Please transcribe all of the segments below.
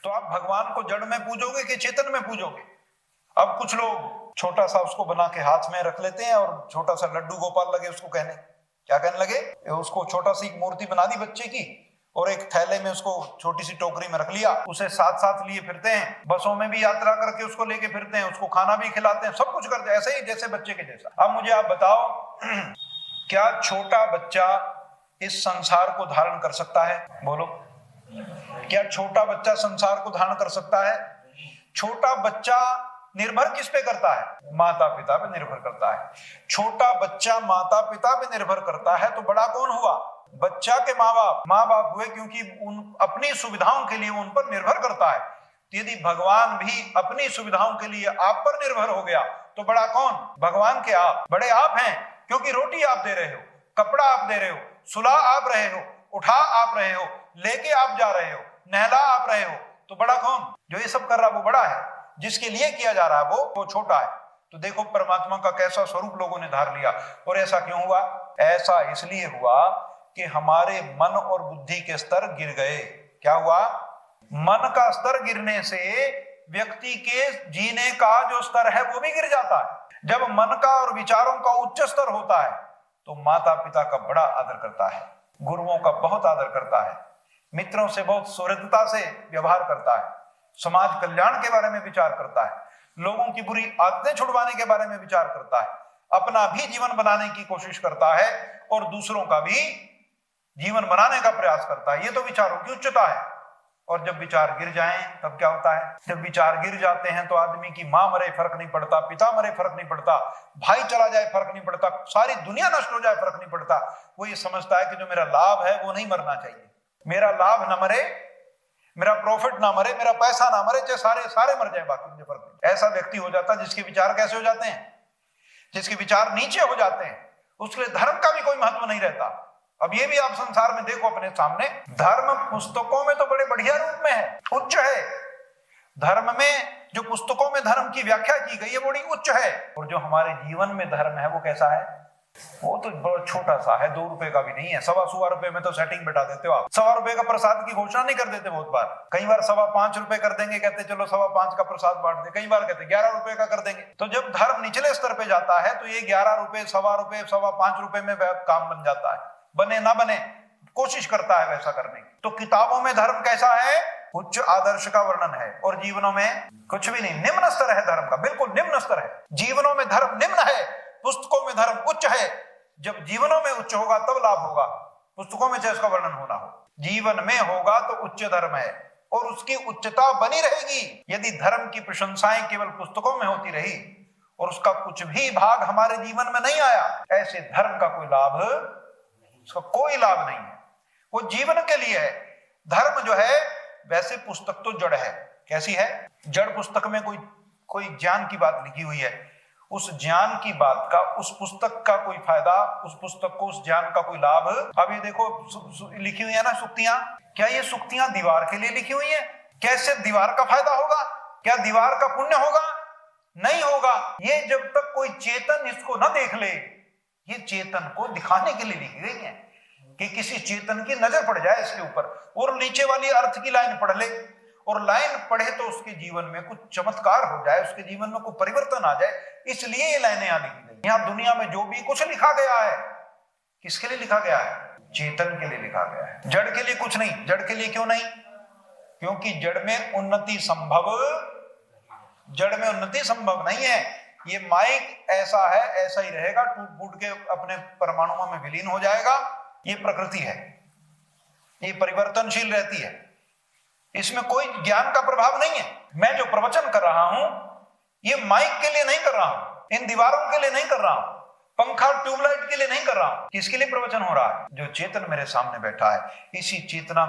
तो आप भगवान को जड़ में पूजोगे कि चेतन में पूजोगे? अब कुछ लोग छोटा सा उसको बना के हाथ में रख लेते हैं और छोटा सा लड्डू गोपाल लगे उसको कहने, क्या कहने लगे, उसको छोटा सी मूर्ति बना दी बच्चे की और एक थैले में उसको छोटी सी टोकरी में रख लिया, उसे साथ साथ लिए फिरते हैं, बसों में भी यात्रा करके उसको लेके फिरते हैं, उसको खाना भी खिलाते हैं, सब कुछ करते हैं ऐसे ही जैसे बच्चे के जैसा। अब मुझे आप बताओ क्या छोटा बच्चा इस संसार को धारण कर सकता है? बोलो, क्या छोटा बच्चा संसार को धारण कर सकता है? छोटा बच्चा निर्भर किस पे करता है? माता पिता पे निर्भर करता है। छोटा बच्चा माता पिता पे निर्भर करता है तो बड़ा कौन हुआ? बच्चा के माँ बाप हुए, क्योंकि उन अपनी सुविधाओं के लिए उन पर निर्भर करता है। तो यदि भगवान भी अपनी सुविधाओं के लिए आप पर निर्भर हो गया तो बड़ा कौन? भगवान के आप, बड़े आप हैं, क्योंकि रोटी आप दे रहे हो, कपड़ा आप दे रहे हो, सुला आप रहे हो, उठा आप रहे हो, लेके आप जा रहे हो, नहला आप रहे हो, तो बड़ा कौन? जो ये सब कर रहा है वो बड़ा है, जिसके लिए किया जा रहा है वो छोटा है। तो देखो परमात्मा का कैसा स्वरूप लोगों ने धार लिया। और ऐसा क्यों हुआ? ऐसा इसलिए हुआ कि हमारे मन और बुद्धि के स्तर गिर गए। क्या हुआ? मन का स्तर गिरने से व्यक्ति के जीने का जो स्तर है वो भी गिर जाता है। जब मन का और विचारों का उच्च स्तर होता है तो माता पिता का बड़ा आदर करता है, गुरुओं का बहुत आदर करता है, मित्रों से बहुत सुहृदता से व्यवहार करता है, समाज कल्याण के बारे में विचार करता है, लोगों की बुरी आदतें छुड़वाने के बारे में विचार करता है, अपना भी जीवन बनाने की कोशिश करता है और दूसरों का भी जीवन बनाने का प्रयास करता है। ये तो विचारों की उच्चता है। और जब विचार गिर जाएं तब क्या होता है? जब विचार गिर जाते हैं तो आदमी की मां मरे फर्क नहीं पड़ता, पिता मरे फर्क नहीं पड़ता, भाई चला जाए फर्क नहीं पड़ता, सारी दुनिया नष्ट हो जाए फर्क नहीं पड़ता। वो ये समझता है कि जो मेरा लाभ है वो नहीं मरना चाहिए, मेरा लाभ ना मरे, मेरा प्रॉफिट ना मरे, मेरा पैसा ना मरे, चाहे सारे मर जाए, बाकी मुझे फर्क नहीं। ऐसा व्यक्ति हो जाता है जिसके विचार कैसे हो जाते हैं? जिसके विचार नीचे हो जाते हैं, उसके लिए धर्म का भी कोई महत्व नहीं रहता। अब ये भी आप संसार में देखो अपने सामने, धर्म पुस्तकों में तो बड़े बढ़िया रूप में है, उच्च है। धर्म में जो पुस्तकों में धर्म की व्याख्या की गई है बड़ी उच्च है, और जो हमारे जीवन में धर्म है वो कैसा है? वो तो बहुत छोटा सा है, 2 रुपए का भी नहीं है। 1.25 रुपए में तो सेटिंग बैठा देते हो आप। 1.25 रुपए का प्रसाद की घोषणा नहीं कर देते बहुत बार, कई बार 5.25 रुपए कर देंगे, कहते चलो 5.25 का प्रसाद बांट दे, कई बार कहते 11 रुपए का कर देंगे। तो जब धर्म निचले स्तर पे जाता है तो ये 11 रुपए, 1.25 रुपए, 5.25 रुपए में काम बन जाता है। बने ना बने कोशिश करता है वैसा करने की। तो किताबों में धर्म कैसा है? उच्च आदर्श का वर्णन है, और जीवनों में कुछ भी नहीं, निम्न स्तर है धर्म का, बिल्कुल निम्न स्तर है। जीवनों में धर्म निम्न है, पुस्तकों में धर्म उच्च है। जब जीवनों में उच्च होगा तब लाभ होगा, पुस्तकों में चाहे उसका वर्णन होना हो, जीवन में होगा तो उच्च धर्म है और उसकी उच्चता बनी रहेगी। यदि धर्म की प्रशंसाएं केवल पुस्तकों में होती रही और उसका कुछ भी भाग हमारे जीवन में नहीं आया, ऐसे धर्म का कोई लाभ, उसका कोई लाभ नहीं है। वो जीवन के लिए है। धर्म जो है, वैसे पुस्तक तो जड़ है। कैसी है? जड़ पुस्तक में कोई ज्ञान की बात लिखी हुई है, उस ज्ञान की बात का, उस पुस्तक का कोई फायदा, उस पुस्तक को, उस ज्ञान का कोई लाभ। अब ये देखो लिखी हुई है ना सुक्तियां, क्या ये सुक्तियां दीवार के लिए लिखी हुई है? कैसे दीवार का फायदा होगा? क्या दीवार का पुण्य होगा? नहीं होगा। ये जब तक कोई चेतन इसको ना देख ले, ये चेतन को दिखाने के लिए लिखी गई है कि किसी चेतन की नजर पड़ जाए इसके ऊपर, और नीचे वाली अर्थ की लाइन पढ़ ले, और लाइन पढ़े तो उसके जीवन में कुछ चमत्कार हो जाए, उसके जीवन में कोई परिवर्तन आ जाए। इसलिए ये लाइनें यहां लिखी गई। यहां दुनिया में जो भी कुछ लिखा गया है, किसके लिए लिखा गया है? चेतन के लिए लिखा गया है, जड़ के लिए कुछ नहीं। जड़ के लिए क्यों नहीं? क्योंकि जड़ में उन्नति संभव नहीं है। ये माइक ऐसा है, ऐसा ही रहेगा, टूट फूट के अपने परमाणुओं में विलीन हो जाएगा। ये प्रकृति है, ये परिवर्तनशील रहती है, इसमें कोई ज्ञान का प्रभाव नहीं है। मैं जो प्रवचन कर रहा हूं ये माइक के लिए नहीं कर रहा हूं, इन दीवारों के लिए नहीं कर रहा हूं, पंखा ट्यूबलाइट के लिए नहीं कर रहा हूं। किसके लिए प्रवचन हो रहा है? जो चेतन मेरे सामने बैठा है। इसी चेतना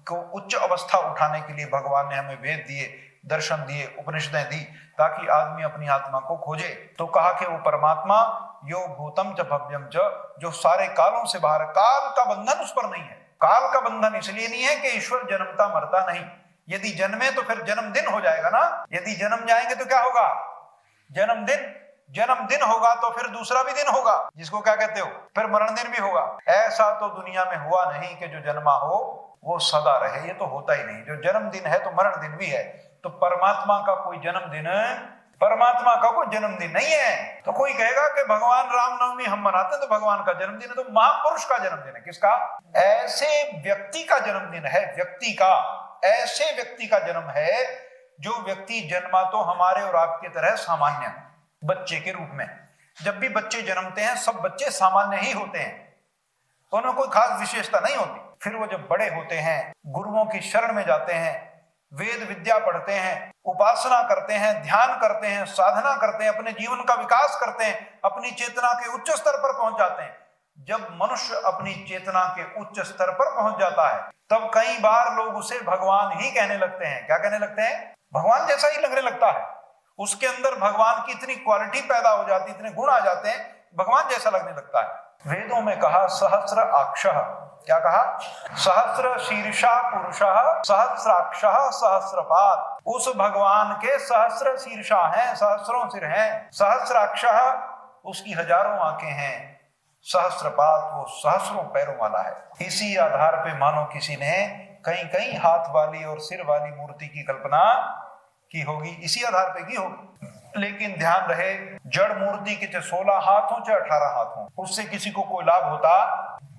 को उच्च अवस्था उठाने के लिए भगवान ने हमें वेद दिए, दर्शन दिए, उपनिषदें दी, ताकि आदमी अपनी आत्मा को खोजे। तो कहा कि वो परमात्मा यो भूतम च भव्यम च, जो सारे कालों से बाहर, काल का बंधन उस पर नहीं है। काल का बंधन इसलिए नहीं है कि ईश्वर जन्मता मरता नहीं। यदि जन्मे तो फिर जन्मदिन हो जाएगा ना। यदि जन्म जाएंगे तो क्या होगा? जन्मदिन होगा तो फिर दूसरा भी दिन होगा, जिसको क्या कहते हो, फिर मरण दिन भी होगा। ऐसा तो दुनिया में हुआ नहीं कि जो जन्मा हो वो सदा रहे, ये तो होता ही नहीं। जो जन्मदिन है तो मरण दिन भी है, तो परमात्मा का कोई जन्मदिन नहीं है। तो कोई कहेगा कि भगवान रामनवमी हम मनाते हैं तो भगवान का जन्मदिन है, तो महापुरुष का जन्मदिन है। किसका? ऐसे व्यक्ति का जन्मदिन है, व्यक्ति का, ऐसे व्यक्ति का जन्म है जो व्यक्ति जन्मा तो हमारे और आपके तरह सामान्य बच्चे के रूप में। जब भी बच्चे जन्मते हैं सब बच्चे सामान्य ही होते हैं, तो उनमें कोई खास विशेषता नहीं होती। फिर वो जब बड़े होते हैं, गुरुओं की शरण में जाते हैं, वेद विद्या पढ़ते हैं, उपासना करते हैं, ध्यान करते हैं, साधना करते हैं, अपने जीवन का विकास करते हैं, अपनी चेतना के उच्च स्तर पर पहुंच जाते हैं। जब मनुष्य अपनी चेतना के उच्च स्तर पर पहुंच जाता है तब कई बार लोग उसे भगवान ही कहने लगते हैं। क्या कहने लगते हैं? भगवान जैसा ही लगने लगता है। उसके अंदर भगवान की इतनी क्वालिटी पैदा हो जाती, इतने गुण आ जाते हैं, भगवान जैसा लगने लगता है। वेदों में कहा सहस्र अक्षः, क्या कहा? सहस्र शीर्षा पुरुषः सहस्राक्षः सहस्रपाद। उस भगवान के सहस्र शीर्षा हैं, सहस्रों सिर हैं, सहस्राक्षः उसकी हजारों आंखें हैं, सहस्रपाद वो सहस्रों पैरों वाला है। इसी आधार पे मानो किसी ने कई हाथ वाली और सिर वाली मूर्ति की कल्पना की होगी, इसी आधार पे की होगी। लेकिन ध्यान रहे, जड़ मूर्ति के चाहे 16 हाथ हो चाहे 18 हाथ हो, उससे किसी को कोई लाभ होता।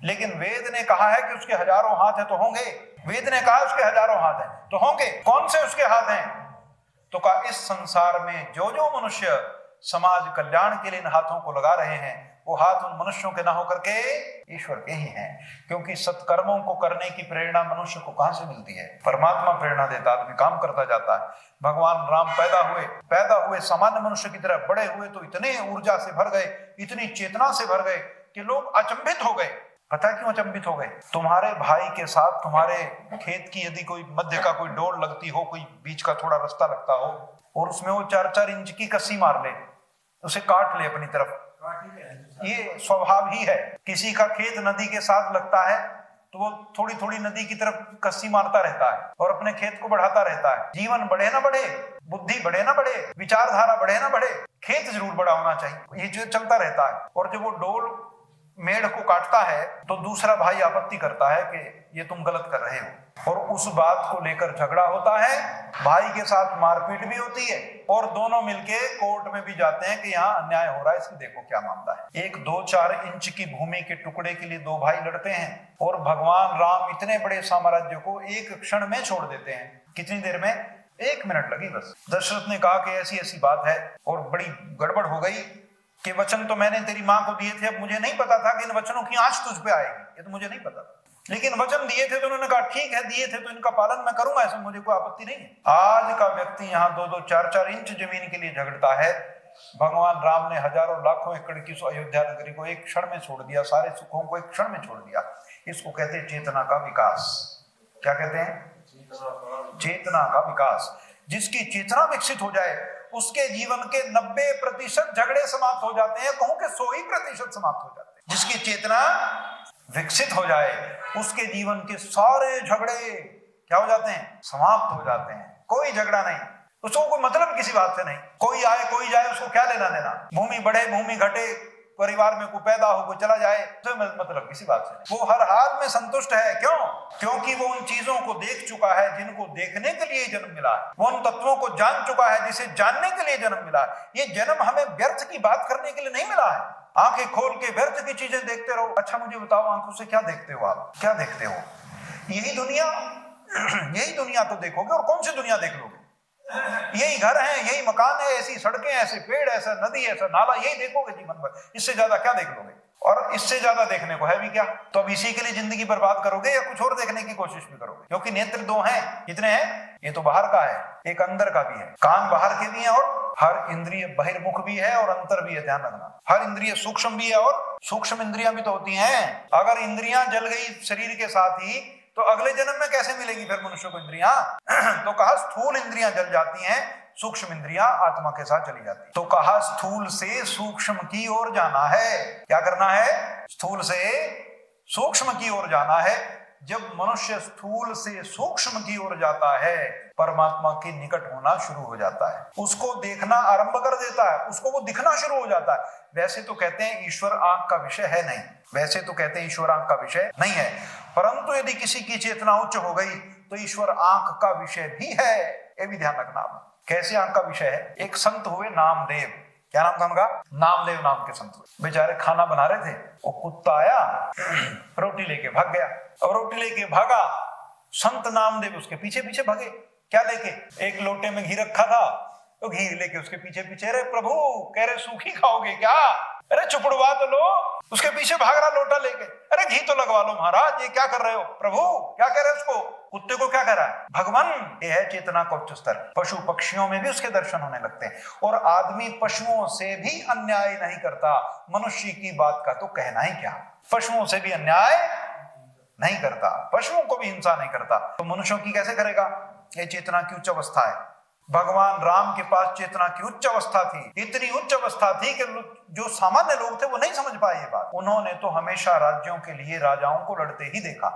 लेकिन वेद ने कहा है कि उसके हजारों हाथ है तो होंगे। वेद ने कहा उसके हजारों हाथ है तो होंगे। कौन से उसके हाथ हैं? तो कहा इस संसार में जो जो मनुष्य समाज कल्याण के लिए इन हाथों को लगा रहे हैं, वो हाथ उन मनुष्यों के ना होकर के ईश्वर के ही हैं। क्योंकि सत्कर्मों को करने की प्रेरणा मनुष्य को कहां से मिलती है? परमात्मा प्रेरणा देता, आदमी काम करता जाता है। भगवान राम पैदा हुए सामान्य मनुष्य की तरह, बड़े हुए तो इतने ऊर्जा से भर गए, इतनी चेतना से भर गए कि लोग अचंभित हो गए। पता क्यों अचंभित हो गए? तुम्हारे भाई के साथ तुम्हारे खेत की यदि कोई मध्य का कोई डोर लगती हो, कोई बीच का थोड़ा रास्ता लगता हो और उसमें वो 4-4 इंच की कस्सी मार ले, उसे काट ले अपनी तरफ, ये स्वभाव ही है। किसी का खेत नदी के साथ लगता है तो वो थोड़ी थोड़ी नदी की तरफ कस्सी मारता रहता है और अपने खेत को बढ़ाता रहता है। जीवन बढ़े ना बढ़े, बुद्धि बढ़े ना बढ़े, विचारधारा बढ़े ना बढ़े, खेत जरूर बड़ा होना चाहिए, ये जो चलता रहता है। और जब वो डोल मेढ़ को काटता है तो दूसरा भाई आपत्ति करता है कि ये तुम गलत कर रहे हो, और उस बात को लेकर झगड़ा होता है, भाई के साथ मारपीट भी होती है और दोनों मिलके कोर्ट में भी जाते हैं कि यहाँ अन्याय हो रहा है, इसकी देखो क्या मामला है। एक 2-4 इंच की भूमि के टुकड़े के लिए 2 भाई लड़ते हैं और भगवान राम इतने बड़े साम्राज्य को एक क्षण में छोड़ देते हैं। कितनी देर में? 1 मिनट लगी बस। दशरथ ने कहा कि ऐसी ऐसी बात है और बड़ी गड़बड़ हो गई कि वचन तो मैंने तेरी माँ को दिए थे, अब मुझे नहीं पता था कि इन वचनों की आंच तुझ पे आएगी, ये तो मुझे नहीं पता था। लेकिन वचन दिए थे तो उन्होंने कहा ठीक है, दिए थे तो इनका पालन मैं करूंगा, ऐसे मुझे कोई आपत्ति नहीं है। आज का व्यक्ति यहाँ 2-2, 4-4 इंच जमीन के लिए झगड़ता है। भगवान राम ने हजारों लाखों एकड़ की अयोध्या नगरी को एक क्षण में छोड़ दिया, सारे सुखों को एक क्षण में छोड़ दिया। इसको कहते हैं चेतना का विकास। क्या कहते हैं? चेतना का विकास। जिसकी चेतना विकसित हो जाए उसके जीवन के 90% झगड़े समाप्त हो जाते हैं, कहूं कि 100% समाप्त हो जाते हैं। जिसकी चेतना विकसित हो जाए उसके जीवन के सारे झगड़े क्या हो जाते हैं? समाप्त हो जाते हैं। कोई झगड़ा नहीं, उसको कोई मतलब किसी बात से नहीं। कोई आए कोई जाए, उसको क्या लेना देना। भूमि बढ़े भूमि घटे, परिवार में कोई पैदा हो कोई चला जाए, तो मतलब किसी बात से नहीं। वो हर हाल में संतुष्ट है। क्यों? क्योंकि वो उन चीजों को देख चुका है जिनको देखने के लिए जन्म मिला है। वो उन तत्वों को जान चुका है जिसे जानने के लिए जन्म मिला है। ये जन्म हमें व्यर्थ की बात करने के लिए नहीं मिला है। आंखें खोल के व्यर्थ की चीजें देखते रहो। अच्छा मुझे बताओ, आंखों से क्या देखते हो आप? क्या देखते हो? यही दुनिया तो देखोगे, और कौन सी दुनिया देख लोगे? यही घर है, यही मकान है, ऐसी सड़कें, ऐसे पेड़, ऐसा नदी, ऐसा नाला, यही देखोगे जीवन भर। इससे ज्यादा क्या देख लोगे? और इससे ज्यादा देखने को है भी क्या? तो अब इसी के लिए जिंदगी बर्बाद करोगे या कुछ और देखने की कोशिश भी करोगे? क्योंकि नेत्र 2 हैं। कितने हैं? ये तो बाहर का है, एक अंदर का भी है। कान बाहर के भी है और हर इंद्रिय बहिर्मुख भी है और अंतर भी है। ध्यान रखना, हर इंद्रिय सूक्ष्म भी है और सूक्ष्म इंद्रियां भी तो होती हैं। अगर इंद्रियां जल गई शरीर के साथ ही तो अगले जन्म में कैसे मिलेगी फिर मनुष्य को इंद्रियां? तो कहा स्थूल इंद्रियां जल जाती हैं, सूक्ष्म इंद्रियां आत्मा के साथ चली जाती। तो कहा स्थूल से सूक्ष्म की ओर जाना है। क्या करना है? स्थूल से सूक्ष्म की ओर जाना है। जब मनुष्य स्थूल से सूक्ष्म की ओर जाता है, परमात्मा के निकट होना शुरू हो जाता है, उसको देखना आरंभ कर देता है, उसको वो दिखना शुरू हो जाता है। वैसे तो कहते हैं ईश्वर आंख का विषय है नहीं, वैसे तो कहते हैं ईश्वर आंख का विषय नहीं है। परंतु यदि किसी की चेतना उच्च हो गई तो ईश्वर आंख का विषय भी है, ये भी ध्यान रखना। कैसे आंख का विषय है? एक संत हुए नामदेव, क्या नाम था उनका? नामदेव नाम के संत हुए। बेचारे खाना बना रहे थे, वो कुत्ता आया, रोटी लेके भाग गया। और रोटी लेके भागा, संत नामदेव उसके पीछे पीछे भागे। क्या लेके? एक लोटे में घी रखा था, तो घी लेके उसके पीछे पीछे। अरे प्रभु, कह रहे सूखी खाओगे क्या? अरे चुपड़वा तो लो। उसके पीछे भाग रहा लोटा लेके। अरे घी तो लगवा लो महाराज, ये क्या कर रहे हो? प्रभु क्या कह रहे हैं उसको? कुत्ते को क्या कह रहा है? भगवान। ये है चेतना का उच्च स्तर। पशु पक्षियों में भी उसके दर्शन होने लगते हैं। और आदमी पशुओं से भी अन्याय नहीं करता, मनुष्य की बात का तो कहना ही क्या। पशुओं से भी अन्याय नहीं करता, पशुओं को भी हिंसा नहीं करता, तो मनुष्यों की कैसे करेगा? ये चेतना की उच्च अवस्था है। भगवान राम के पास चेतना की उच्च अवस्था थी, इतनी उच्च अवस्था थी कि जो सामान्य लोग थे वो नहीं समझ पाए ये बात। उन्होंने तो हमेशा राज्यों के लिए राजाओं को लड़ते ही देखा।